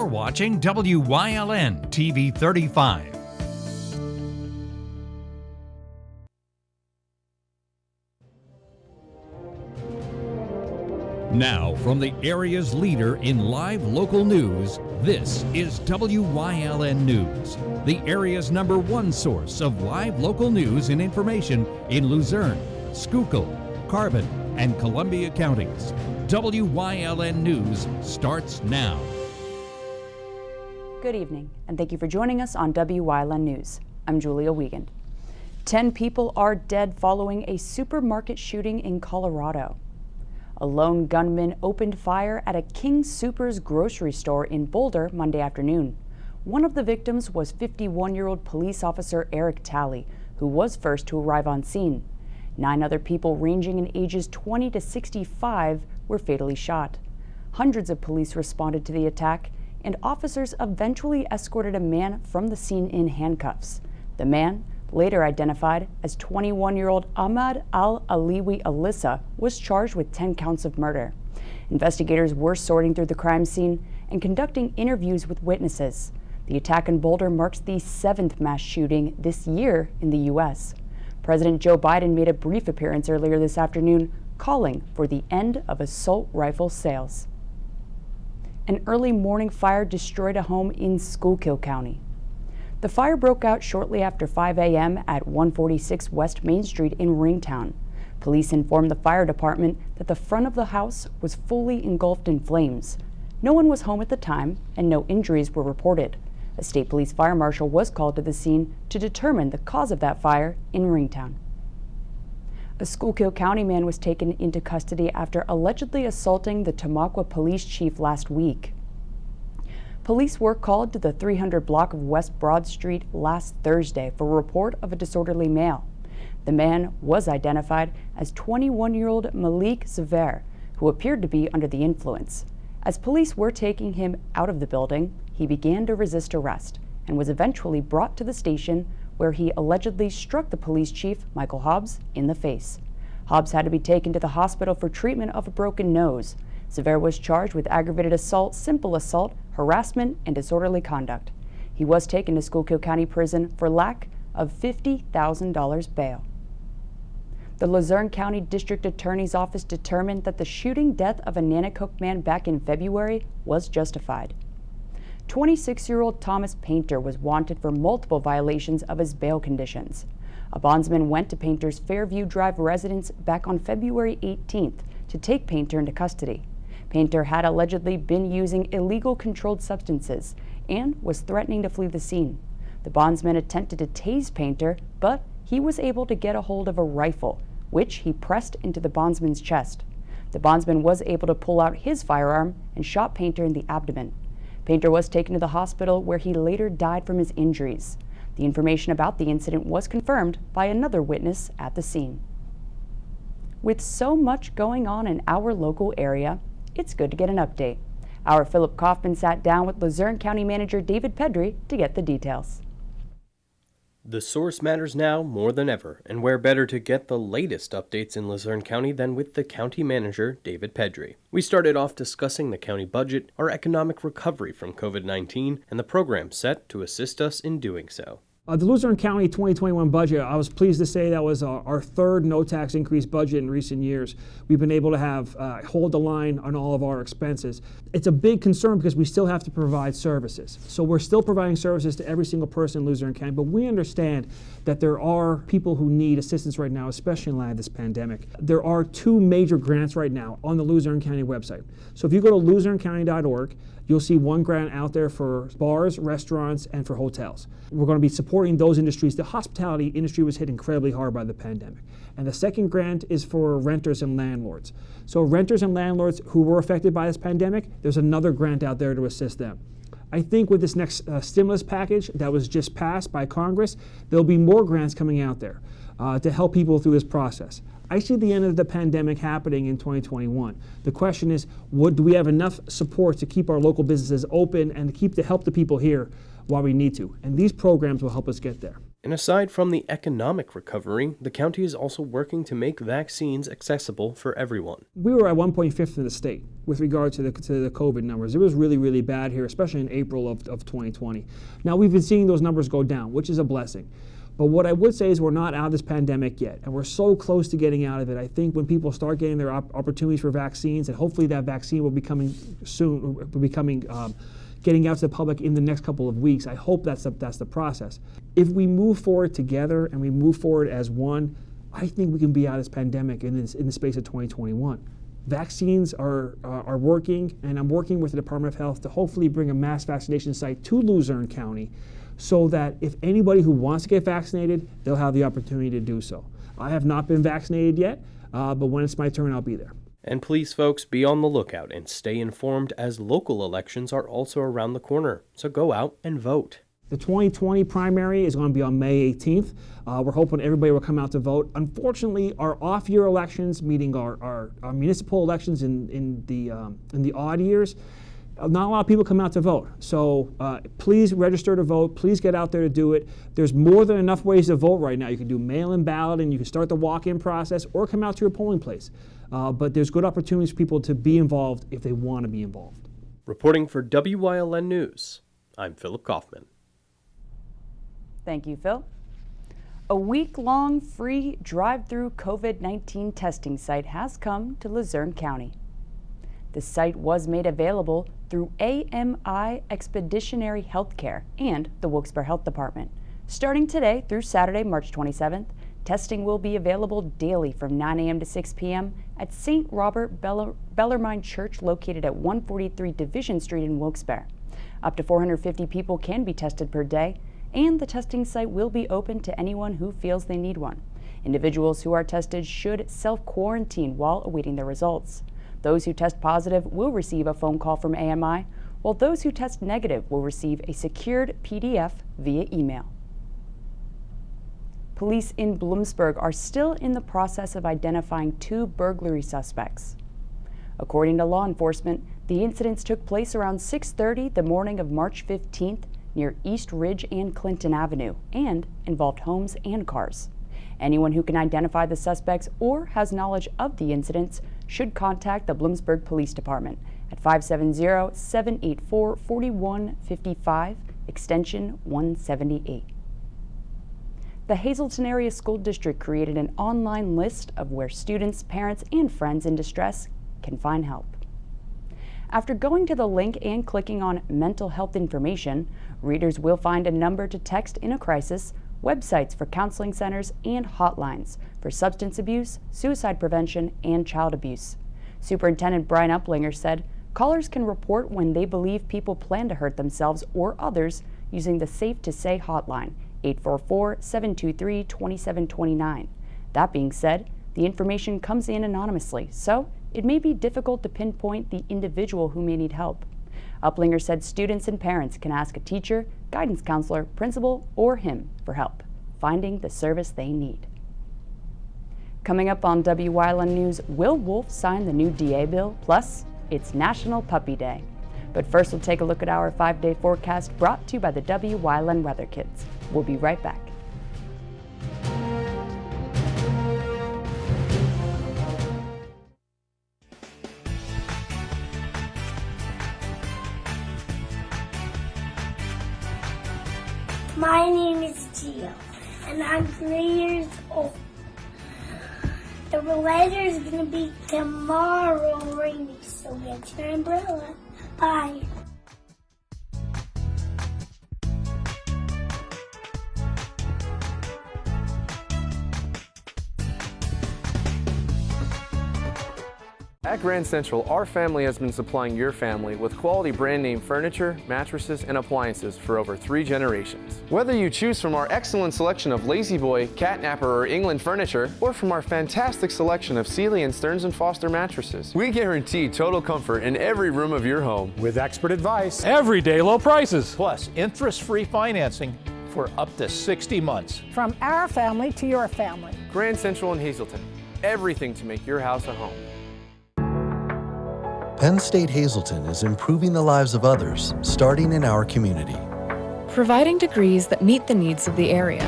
You're watching WYLN TV 35. Now, from the area's leader in live local news, this is WYLN News, the area's #1 source of live local news and information in Luzon, Schuylkill, Carbon, and Columbia counties. WYLN News starts now. Good evening, and thank you for joining us on WYLN News. I'm Julia Wiegand. 10 people are dead following a supermarket shooting in Colorado. A lone gunman opened fire at a King Soopers grocery store in Boulder Monday afternoon. One of the victims was 51-year-old police officer Eric Talley, who was first to arrive on scene. 9 other people ranging in ages 20 to 65 were fatally shot. Hundreds of police responded to the attack, and officers eventually escorted a man from the scene in handcuffs. The man, later identified as 21-year-old Ahmad Al-Aliwi Alyssa, was charged with 10 counts of murder. Investigators were sorting through the crime scene and conducting interviews with witnesses. The attack in Boulder marks the 7th mass shooting this year in the U.S. President Joe Biden made a brief appearance earlier this afternoon, calling for the end of assault rifle sales. An early morning fire destroyed a home in Schuylkill County. The fire broke out shortly after 5 a.m. at 146 West Main Street in Ringtown. Police informed the fire department that the front of the house was fully engulfed in flames. No one was home at the time, and no injuries were reported. A state police fire marshal was called to the scene to determine the cause of that fire in Ringtown. A Schuylkill County man was taken into custody after allegedly assaulting the Tamaqua police chief last week. Police were called to the 300 block of West Broad Street last Thursday for a report of a disorderly male. The man was identified as 21-year-old Malik Zaver, who appeared to be under the influence. As police were taking him out of the building, he began to resist arrest and was eventually brought to the station where he allegedly struck the police chief, Michael Hobbs, in the face. Hobbs had to be taken to the hospital for treatment of a broken nose. Zaver was charged with aggravated assault, simple assault, harassment, and disorderly conduct. He was taken to Schuylkill County Prison for lack of $50,000 bail. The Luzon County District Attorney's Office determined that the shooting death of a Nanticoke man back in February was justified. 26-year-old Thomas Painter was wanted for multiple violations of his bail conditions. A bondsman went to Painter's Fairview Drive residence back on February 18th to take Painter into custody. Painter had allegedly been using illegal controlled substances and was threatening to flee the scene. The bondsman attempted to tase Painter, but he was able to get a hold of a rifle, which he pressed into the bondsman's chest. The bondsman was able to pull out his firearm and shot Painter in the abdomen. Painter was taken to the hospital where he later died from his injuries. The information about the incident was confirmed by another witness at the scene. With so much going on in our local area, it's good to get an update. Our Philip Kaufman sat down with Luzon County Manager David Pedri to get the details. The source matters now more than ever, and where better to get the latest updates in Luzon County than with the County Manager, David Pedri. We started off discussing the county budget, our economic recovery from COVID-19, and the program set to assist us in doing so. The Luzon County 2021 budget, I was pleased to say that was our third no-tax increase budget in recent years. We've been able to hold the line on all of our expenses. It's a big concern because we still have to provide services. So we're still providing services to every single person in Luzon County, but we understand that there are people who need assistance right now, especially in light of this pandemic. There are 2 major grants right now on the Luzon County website. So if you go to luzoncounty.org, you'll see one grant out there for bars, restaurants, and for hotels. We're going to be supporting those industries. The hospitality industry was hit incredibly hard by the pandemic. And the second grant is for renters and landlords. So renters and landlords who were affected by this pandemic, there's another grant out there to assist them. I think with this next stimulus package that was just passed by Congress, there'll be more grants coming out there to help people through this process. I see the end of the pandemic happening in 2021. The question is, do we have enough support to keep our local businesses open and to help the people here while we need to? And these programs will help us get there. And aside from the economic recovery, the county is also working to make vaccines accessible for everyone. We were at one point fifth in the state with regard to the COVID numbers. It was really, really bad here, especially in April of 2020. Now we've been seeing those numbers go down, which is a blessing. But what I would say is we're not out of this pandemic yet, and we're so close to getting out of it. I think when people start getting their opportunities for vaccines, and hopefully that vaccine will be coming soon, getting out to the public in the next couple of weeks. I hope that's the process. If we move forward together and we move forward as one, I think we can be out of this pandemic in the space of 2021. Vaccines are working, and I'm working with the Department of Health to hopefully bring a mass vaccination site to Luzon County so that if anybody who wants to get vaccinated, they'll have the opportunity to do so. I have not been vaccinated yet, but when it's my turn, I'll be there. And please, folks, be on the lookout and stay informed as local elections are also around the corner. So go out and vote. The 2020 primary is going to be on May 18th. We're hoping everybody will come out to vote. Unfortunately, our off-year elections, meaning our municipal elections in the odd years, not a lot of people come out to vote. So please register to vote. Please get out there to do it. There's more than enough ways to vote right now. You can do mail-in ballot, and you can start the walk-in process or come out to your polling place. But there's good opportunities for people to be involved if they want to be involved. Reporting for Wyln News, I'm Philip Kaufman. Thank you, Phil. A week-long free drive-through COVID-19 testing site has come to Luzon County. The site was made available through AMI Expeditionary Healthcare and the Wilkes-Barre Health Department. Starting today through Saturday, March 27th, testing will be available daily from 9 a.m. to 6 p.m. at St. Robert Bellarmine Church located at 143 Division Street in Wilkes-Barre. Up to 450 people can be tested per day, and the testing site will be open to anyone who feels they need one. Individuals who are tested should self-quarantine while awaiting their results. Those who test positive will receive a phone call from AMI, while those who test negative will receive a secured PDF via email. Police in Bloomsburg are still in the process of identifying 2 burglary suspects. According to law enforcement, the incidents took place around 6:30 the morning of March 15th near East Ridge and Clinton Avenue and involved homes and cars. Anyone who can identify the suspects or has knowledge of the incidents should contact the Bloomsburg Police Department at 570-784-4155, extension 178. The Hazleton Area School District created an online list of where students, parents, and friends in distress can find help. After going to the link and clicking on mental health information, readers will find a number to text in a crisis, websites for counseling centers, and hotlines for substance abuse, suicide prevention, and child abuse. Superintendent Brian Uplinger said callers can report when they believe people plan to hurt themselves or others using the Safe to Say hotline, 844-723-2729. That being said, the information comes in anonymously, so it may be difficult to pinpoint the individual who may need help. Uplinger said students and parents can ask a teacher, guidance counselor, principal, or him for help finding the service they need. Coming up on Wyln News, will Wolf sign the new DA bill? Plus, it's National Puppy Day. But first, we'll take a look at our 5-day forecast brought to you by the Wyln Weather Kids. We'll be right back. My name is Gio, and I'm 3 years old. The weather is going to be tomorrow rainy, so get your umbrella. Bye. At Grand Central, our family has been supplying your family with quality brand name furniture, mattresses, and appliances for over 3 generations. Whether you choose from our excellent selection of Lazy Boy, Catnapper, or England furniture, or from our fantastic selection of Sealy and Stearns & Foster mattresses, we guarantee total comfort in every room of your home. With expert advice, everyday low prices, plus interest-free financing for up to 60 months. From our family to your family. Grand Central in Hazleton, everything to make your house a home. Penn State Hazleton is improving the lives of others, starting in our community. Providing degrees that meet the needs of the area.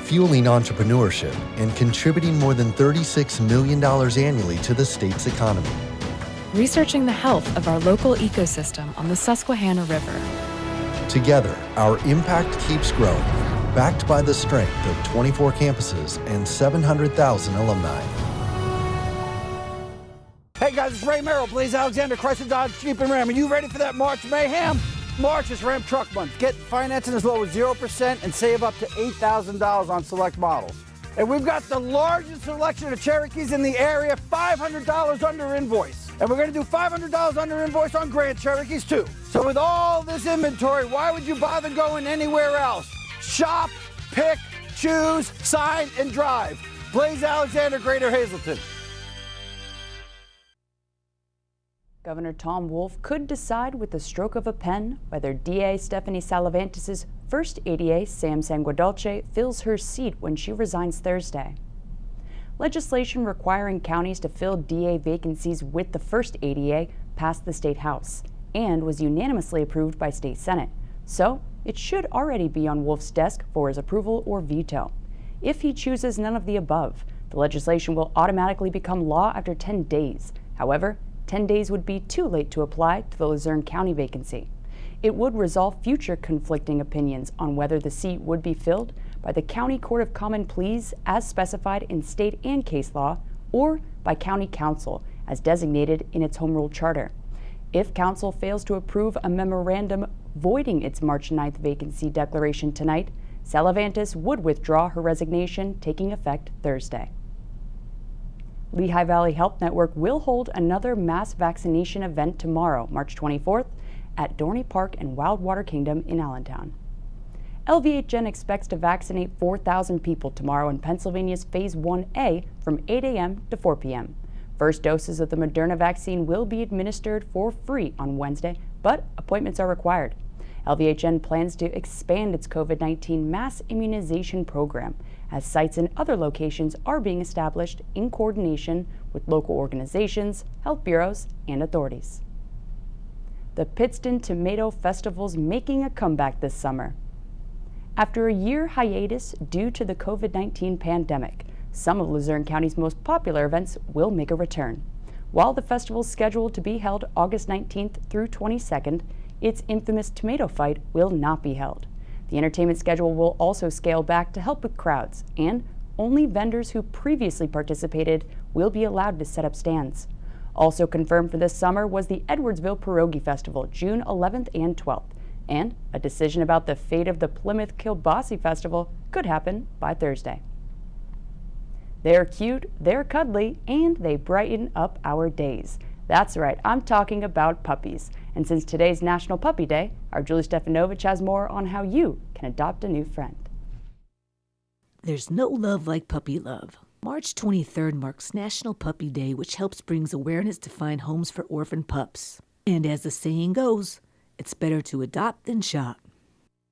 fueling entrepreneurship and contributing more than $36 million annually to the state's economy. Researching the health of our local ecosystem on the Susquehanna River. Together, our impact keeps growing, backed by the strength of 24 campuses and 700,000 alumni. Hey guys, it's Ray Merrill, Blaze Alexander, Chrysler Dodge Jeep and Ram. Are you ready for that March mayhem? March is Ram Truck Month. Get financing as low as 0% and save up to $8,000 on select models. And we've got the largest selection of Cherokees in the area, $500 under invoice. And we're going to do $500 under invoice on Grand Cherokees too. So with all this inventory, why would you bother going anywhere else? Shop, pick, choose, sign, and drive. Blaze Alexander, Greater Hazleton. Governor Tom Wolf could decide with the stroke of a pen whether DA Stephanie Salavantis' first ADA, Sam Sanguadolce, fills her seat when she resigns Thursday. Legislation requiring counties to fill DA vacancies with the first ADA passed the State House and was unanimously approved by State Senate, so it should already be on Wolf's desk for his approval or veto. If he chooses none of the above, the legislation will automatically become law after 10 days. However, 10 days would be too late to apply to the Luzon County vacancy. It would resolve future conflicting opinions on whether the seat would be filled by the County Court of Common Pleas as specified in state and case law, or by County Council as designated in its home rule charter. If Council fails to approve a memorandum voiding its March 9th vacancy declaration tonight, Salavantis would withdraw her resignation, taking effect Thursday. Lehigh Valley Health Network will hold another mass vaccination event tomorrow, March 24th, at Dorney Park and Wildwater Kingdom in Allentown. LVHN expects to vaccinate 4,000 people tomorrow in Pennsylvania's Phase 1A from 8 a.m. to 4 p.m. First doses of the Moderna vaccine will be administered for free on Wednesday, but appointments are required. LVHN plans to expand its COVID-19 mass immunization program as sites in other locations are being established in coordination with local organizations, health bureaus, and authorities. The Pittston Tomato Festival's making a comeback this summer. After a year hiatus due to the COVID-19 pandemic, some of Luzon County's most popular events will make a return. While the festival is scheduled to be held August 19th through 22nd, its infamous tomato fight will not be held. The entertainment schedule will also scale back to help with crowds, and only vendors who previously participated will be allowed to set up stands. Also confirmed for this summer was the Edwardsville Pierogi Festival, June 11th and 12th, and a decision about the fate of the Plymouth Kielbasa Festival could happen by Thursday. They're cute, they're cuddly, and they brighten up our days. That's right, I'm talking about puppies. And since today's National Puppy Day, our Julie Stefanovich has more on how you can adopt a new friend. There's no love like puppy love. March 23rd marks National Puppy Day, which helps brings awareness to find homes for orphan pups. And as the saying goes, it's better to adopt than shop.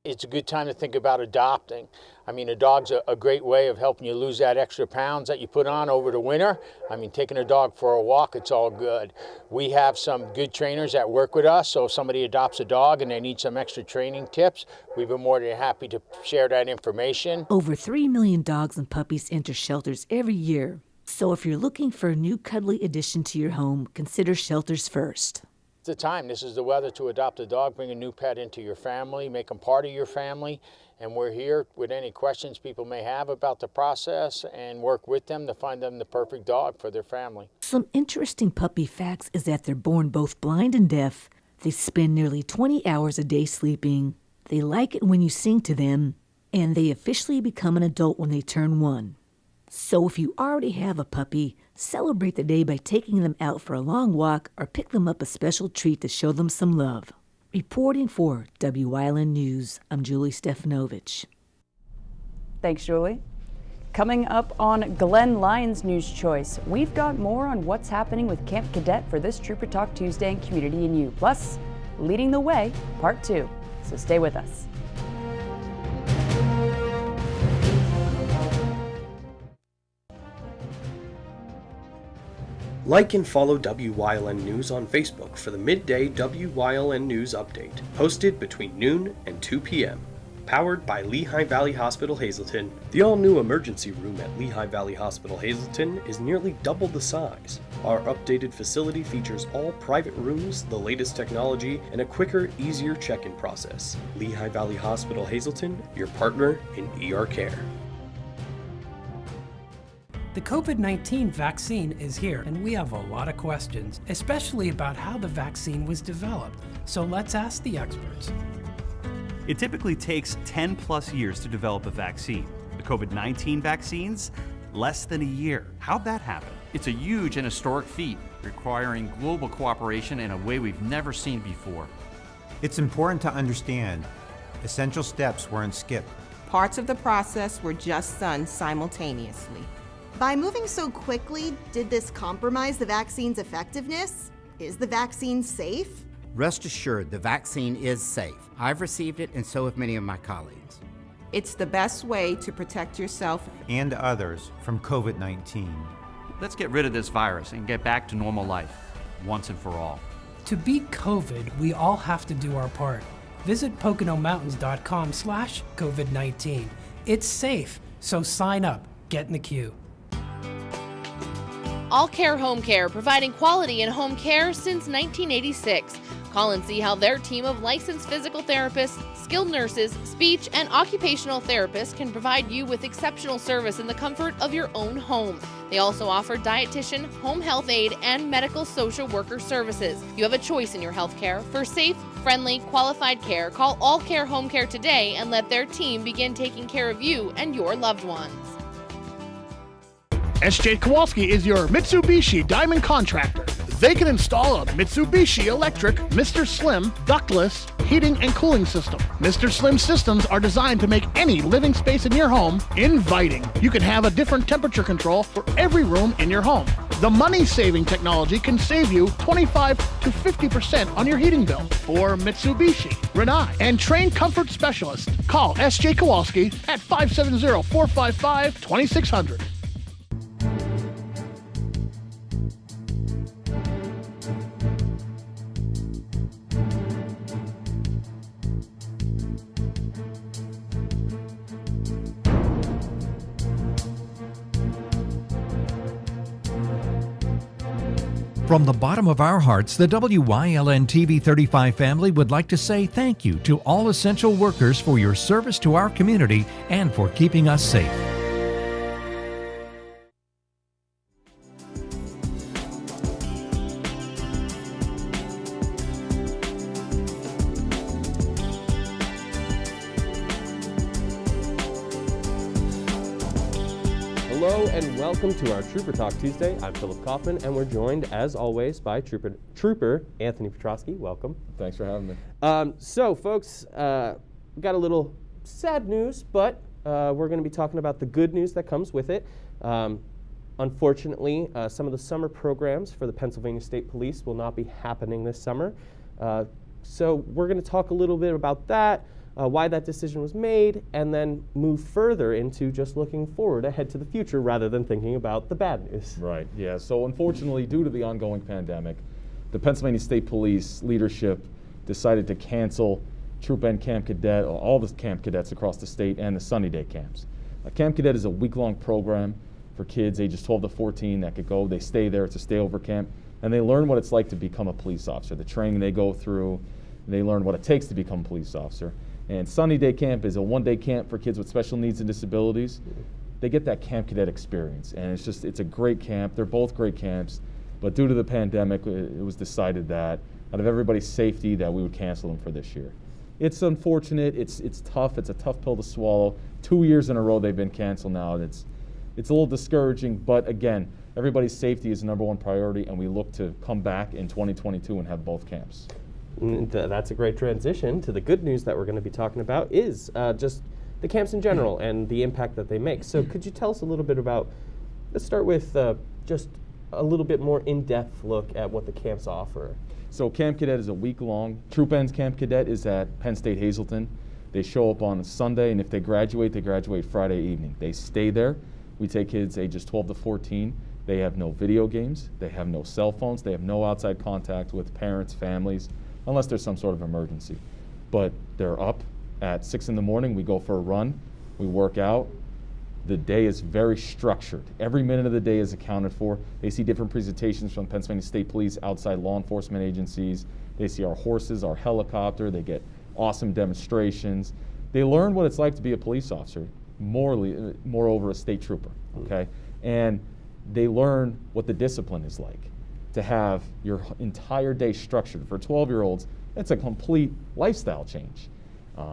It's a good time to think about adopting. I mean, a dog's a great way of helping you lose that extra pounds that you put on over the winter. I mean, taking a dog for a walk, it's all good. We have some good trainers that work with us, so if somebody adopts a dog and they need some extra training tips, we've been more than happy to share that information. Over 3 million dogs and puppies enter shelters every year. So if you're looking for a new cuddly addition to your home, consider shelters first. It's the time. This is the weather to adopt a dog, bring a new pet into your family, make them part of your family. And we're here with any questions people may have about the process and work with them to find them the perfect dog for their family. Some interesting puppy facts is that they're born both blind and deaf. They spend nearly 20 hours a day sleeping. They like it when you sing to them. And they officially become an adult when they turn 1. So if you already have a puppy, celebrate the day by taking them out for a long walk or pick them up a special treat to show them some love. Reporting for Wyln News, I'm Julie Stefanovich. Thanks, Julie. Coming up on Glenn Lyons' News Choice, we've got more on what's happening with Camp Cadet for this Trooper Talk Tuesday and Community and You, plus Leading the Way, Part 2. So stay with us. Like and follow WYLN News on Facebook for the midday WYLN News update, posted between noon and 2 p.m. powered by Lehigh Valley Hospital Hazleton. The all-new emergency room at Lehigh Valley Hospital Hazleton is nearly double the size. Our updated facility features all private rooms, the latest technology, and a quicker, easier check-in process. Lehigh Valley Hospital Hazleton, your partner in ER care. The COVID-19 vaccine is here, and we have a lot of questions, especially about how the vaccine was developed. So let's ask the experts. It typically takes 10 plus years to develop a vaccine. The COVID-19 vaccines, less than a year. How'd that happen? It's a huge and historic feat, requiring global cooperation in a way we've never seen before. It's important to understand essential steps weren't skipped. Parts of the process were just done simultaneously. By moving so quickly, did this compromise the vaccine's effectiveness? Is the vaccine safe? Rest assured, the vaccine is safe. I've received it, and so have many of my colleagues. It's the best way to protect yourself and others from COVID-19. Let's get rid of this virus and get back to normal life, once and for all. To beat COVID, we all have to do our part. Visit PoconoMountains.com/COVID-19. It's safe, so sign up. Get in the queue. All Care Home Care, providing quality in home care since 1986. Call and see how their team of licensed physical therapists, skilled nurses, speech, and occupational therapists can provide you with exceptional service in the comfort of your own home. They also offer dietitian, home health aide, and medical social worker services. You have a choice in your health care. For safe, friendly, qualified care, call All Care Home Care today and let their team begin taking care of you and your loved ones. S.J. Kowalski is your Mitsubishi Diamond contractor. They can install a Mitsubishi electric Mr. Slim ductless heating and cooling system. Mr. Slim systems are designed to make any living space in your home inviting. You can have a different temperature control for every room in your home. The money-saving technology can save you 25 to 50% on your heating bill. For Mitsubishi, Renai, and trained comfort specialists, call S.J. Kowalski at 570-455-2600. From the bottom of our hearts, the WYLN TV 35 family would like to say thank you to all essential workers for your service to our community and for keeping us safe. Hello and welcome to our Trooper Talk Tuesday. I'm Philip Kaufman, and we're joined, as always, by Trooper Anthony Petrosky. Welcome. Thanks for having me. So, folks, we got a little sad news, but we're going to be talking about the good news that comes with it. Unfortunately, some of the summer programs for the Pennsylvania State Police will not be happening this summer. So we're going to talk a little bit about that. Why that decision was made, and then move further into just looking forward ahead to the future rather than thinking about the bad news. Right, yeah. So unfortunately, due to the ongoing pandemic, the Pennsylvania State Police leadership decided to cancel Troop N Camp Cadet, or all the Camp Cadets across the state, and the Sunny Day camps. Camp Cadet is a week-long program for kids ages 12 to 14 that could go. They stay there. It's a stay-over camp, and they learn what it's like to become a police officer. The training they go through, they learn what it takes to become a police officer. And Sunny Day Camp is a one-day camp for kids with special needs and disabilities. They get that Camp Cadet experience, and it's a great camp. They're both great camps, but due to the pandemic, it was decided that out of everybody's safety that we would cancel them for this year. It's unfortunate. It's tough. It's a tough pill to swallow. 2 years in a row they've been canceled now, and it's a little discouraging. But again, everybody's safety is the number one priority, and we look to come back in 2022 and have both camps. That's a great transition to the good news that we're going to be talking about is just the camps in general and the impact that they make. So could you tell us a little bit about, let's start with just a little bit more in-depth look at what the camps offer. So Camp Cadet is a week-long. Troop N's Camp Cadet is at Penn State Hazleton. They show up on a Sunday, and if they graduate Friday evening. They stay there. We take kids ages 12 to 14. They have no video games. They have no cell phones. They have no outside contact with parents, families, unless there's some sort of emergency. But they're up At 6 in the morning, we go for a run, we work out. The day is very structured. Every minute of the day is accounted for. They see different presentations from Pennsylvania State Police, outside law enforcement agencies. They see our horses, our helicopter. They get awesome demonstrations. They learn what it's like to be a police officer, moreover a state trooper, okay? And they learn what the discipline is like. To have your entire day structured. For 12-year-olds, it's a complete lifestyle change.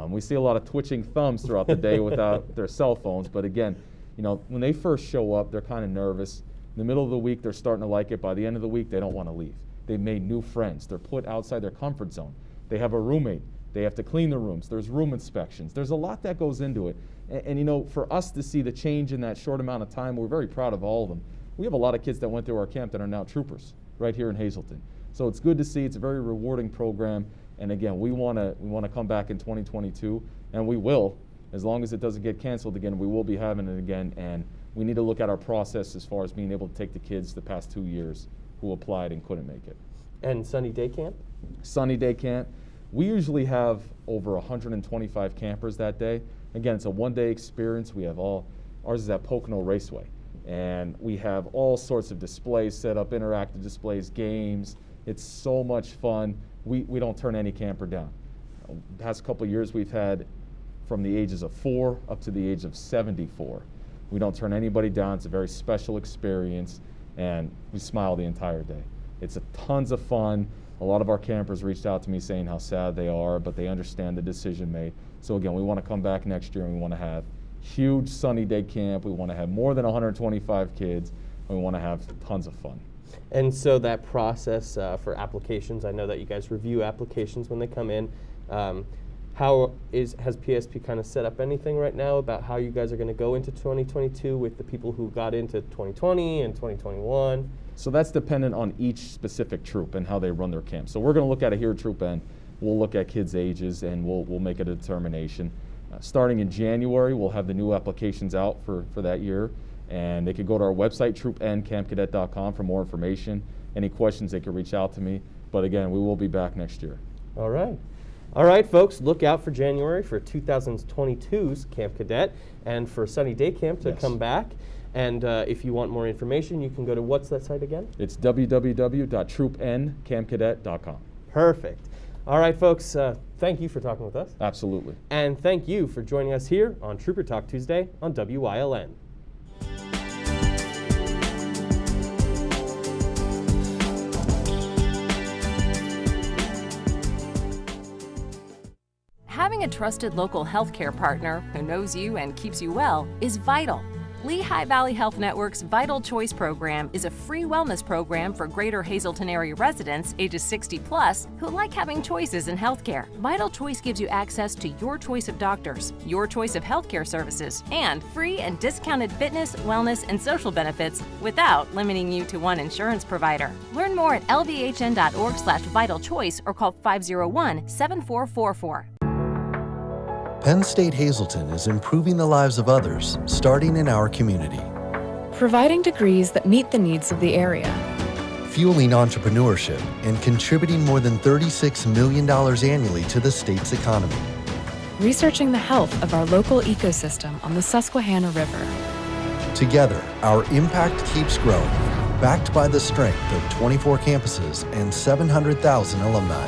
We see a lot of twitching thumbs throughout the day without their cell phones, but again, you know, when they first show up, they're kind of nervous. In the middle of the week, they're starting to like it. By the end of the week, they don't want to leave. They've made new friends. They're put outside their comfort zone. They have a roommate. They have to clean the rooms. There's room inspections. There's a lot that goes into it. And you know, for us to see the change in that short amount of time, we're very proud of all of them. We have a lot of kids that went through our camp that are now troopers right here in Hazleton. So it's good to see. It's a very rewarding program. And again, we want to come back in 2022, and we will. As long as it doesn't get canceled again, we will be having it again. And we need to look at our process as far as being able to take the kids the past 2 years who applied and couldn't make it. And Sunny Day Camp? Sunny Day Camp. We usually have over 125 campers that day. Again, it's a one-day experience. We have ours is at Pocono Raceway. And we have all sorts of displays set up, interactive displays, games. It's so much fun. We don't turn any camper down. The past couple of years we've had from the ages of 4 up to the age of 74. We don't turn anybody down. It's a very special experience, and we smile the entire day. It's tons of fun. A lot of our campers reached out to me saying how sad they are, but they understand the decision made. So again, we want to come back next year and we want to have huge Sunny Day Camp. We want to have more than 125 kids, and we want to have tons of fun. And so that process for applications, I know that you guys review applications when they come in. Has PSP kind of set up anything right now about how you guys are going to go into 2022 with the people who got into 2020 and 2021? So that's dependent on each specific troop and how they run their camp. So we're going to look at it here at Troop N. We'll look at kids' ages and we'll make a determination. Starting in January, we'll have the new applications out for that year. And they could go to our website, troopncampcadet.com, for more information. Any questions, they could reach out to me. But again, we will be back next year. All right. All right, folks, look out for January for 2022's Camp Cadet and for Sunny Day Camp to come back. And if you want more information, you can go to, what's that site again? It's www.troopncampcadet.com. Perfect. All right, folks, thank you for talking with us. Absolutely. And thank you for joining us here on Trooper Talk Tuesday on WYLN. Having a trusted local healthcare partner who knows you and keeps you well is vital. Lehigh Valley Health Network's Vital Choice program is a free wellness program for Greater Hazleton area residents ages 60 plus who like having choices in healthcare. Vital Choice gives you access to your choice of doctors, your choice of healthcare services, and free and discounted fitness, wellness, and social benefits without limiting you to one insurance provider. Learn more at lvhn.org/vitalchoice or call 501-7444. Penn State Hazleton is improving the lives of others, starting in our community. Providing degrees that meet the needs of the area. Fueling entrepreneurship and contributing more than $36 million annually to the state's economy. Researching the health of our local ecosystem on the Susquehanna River. Together, our impact keeps growing, backed by the strength of 24 campuses and 700,000 alumni.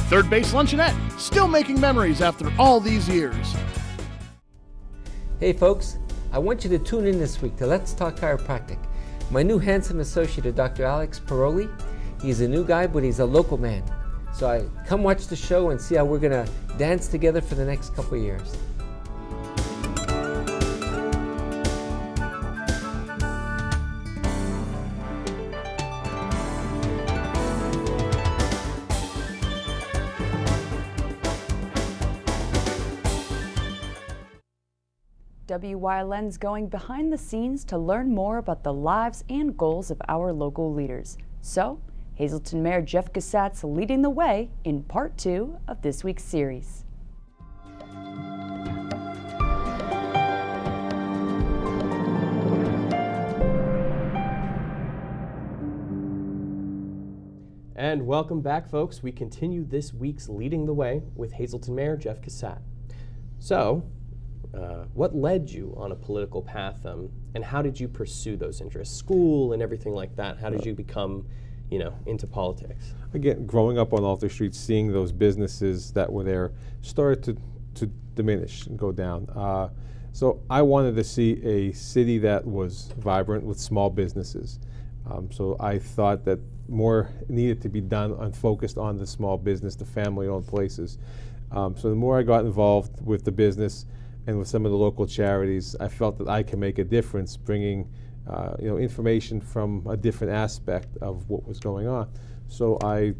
Third Base Luncheonette, still making memories after all these years. Hey folks, I want you to tune in this week to Let's Talk Chiropractic. My new handsome associate is Dr. Alex Paroli. He's a new guy, but he's a local man. So come watch the show and see how we're gonna dance together for the next couple of years. WYLN's going behind the scenes to learn more about the lives and goals of our local leaders. So, Hazleton Mayor Jeff Cassatt's leading the way in part 2 of this week's series. And welcome back, folks. We continue this week's Leading the Way with Hazleton Mayor Jeff Cassatt. So, what led you on a political path, and how did you pursue those interests? School and everything like that. How did you become, into politics? Again, growing up on Alter Street, seeing those businesses that were there started to diminish and go down. So I wanted to see a city that was vibrant with small businesses. So I thought that more needed to be done and focused on the small business, the family-owned places. So the more I got involved with the business and with some of the local charities, I felt that I could make a difference, bringing information from a different aspect of what was going on. So I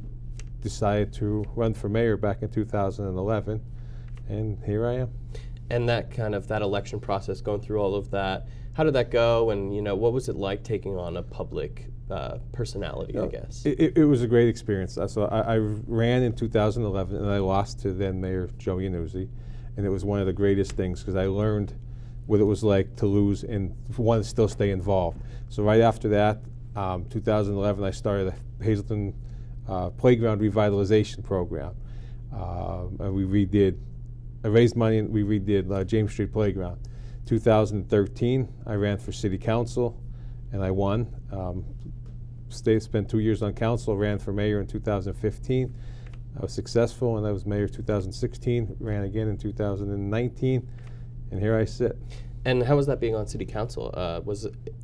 decided to run for mayor back in 2011, and here I am. And that election process, going through all of that, how did that go? And what was it like taking on a public personality, I guess? It was a great experience. So I ran in 2011, and I lost to then Mayor Joe Iannuzzi, and it was one of the greatest things because I learned what it was like to lose and want to still stay involved. So right after that, 2011, I started a Hazleton Playground Revitalization Program. And I raised money and we redid James Street Playground. 2013, I ran for City Council and I won. Spent 2 years on council, ran for mayor in 2015. I was successful and I was mayor 2016, ran again in 2019, and here I sit. And how was that being on City Council?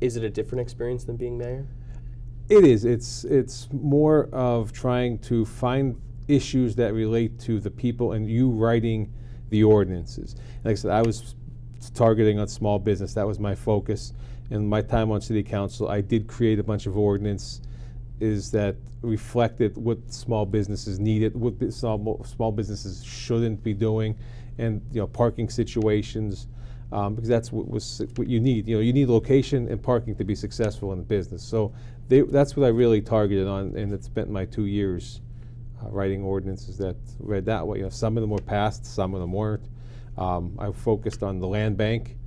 Is it a different experience than being mayor? It is. It's more of trying to find issues that relate to the people and you writing the ordinances. Like I said, I was targeting on small business. That was my focus. In my time on City Council, I did create a bunch of ordinances that reflected what small businesses needed, what small businesses shouldn't be doing, and parking situations, because that's what you need. You need location and parking to be successful in the business. So that's what I really targeted on, and it spent my 2 years writing ordinances that read that way. Some of them were passed, some of them weren't. I focused on the land bank,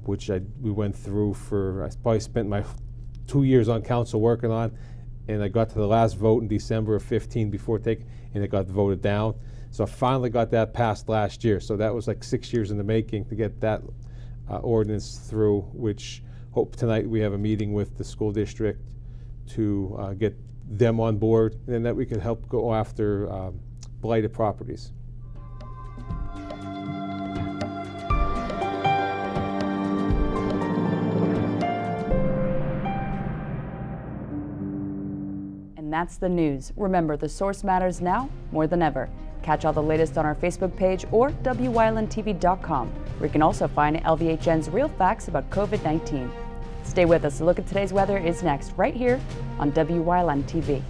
which we went through I probably spent my 2 years on council working on, and I got to the last vote in December of 15 and it got voted down. So I finally got that passed last year. So that was like 6 years in the making to get that ordinance through, which hope tonight we have a meeting with the school district to get them on board, and that we could help go after blighted properties. And that's the news. Remember, the source matters now more than ever. Catch all the latest on our Facebook page or WYLNTV.com, where you can also find LVHN's real facts about COVID-19. Stay with us. A look at today's weather is next, right here on WYLN TV.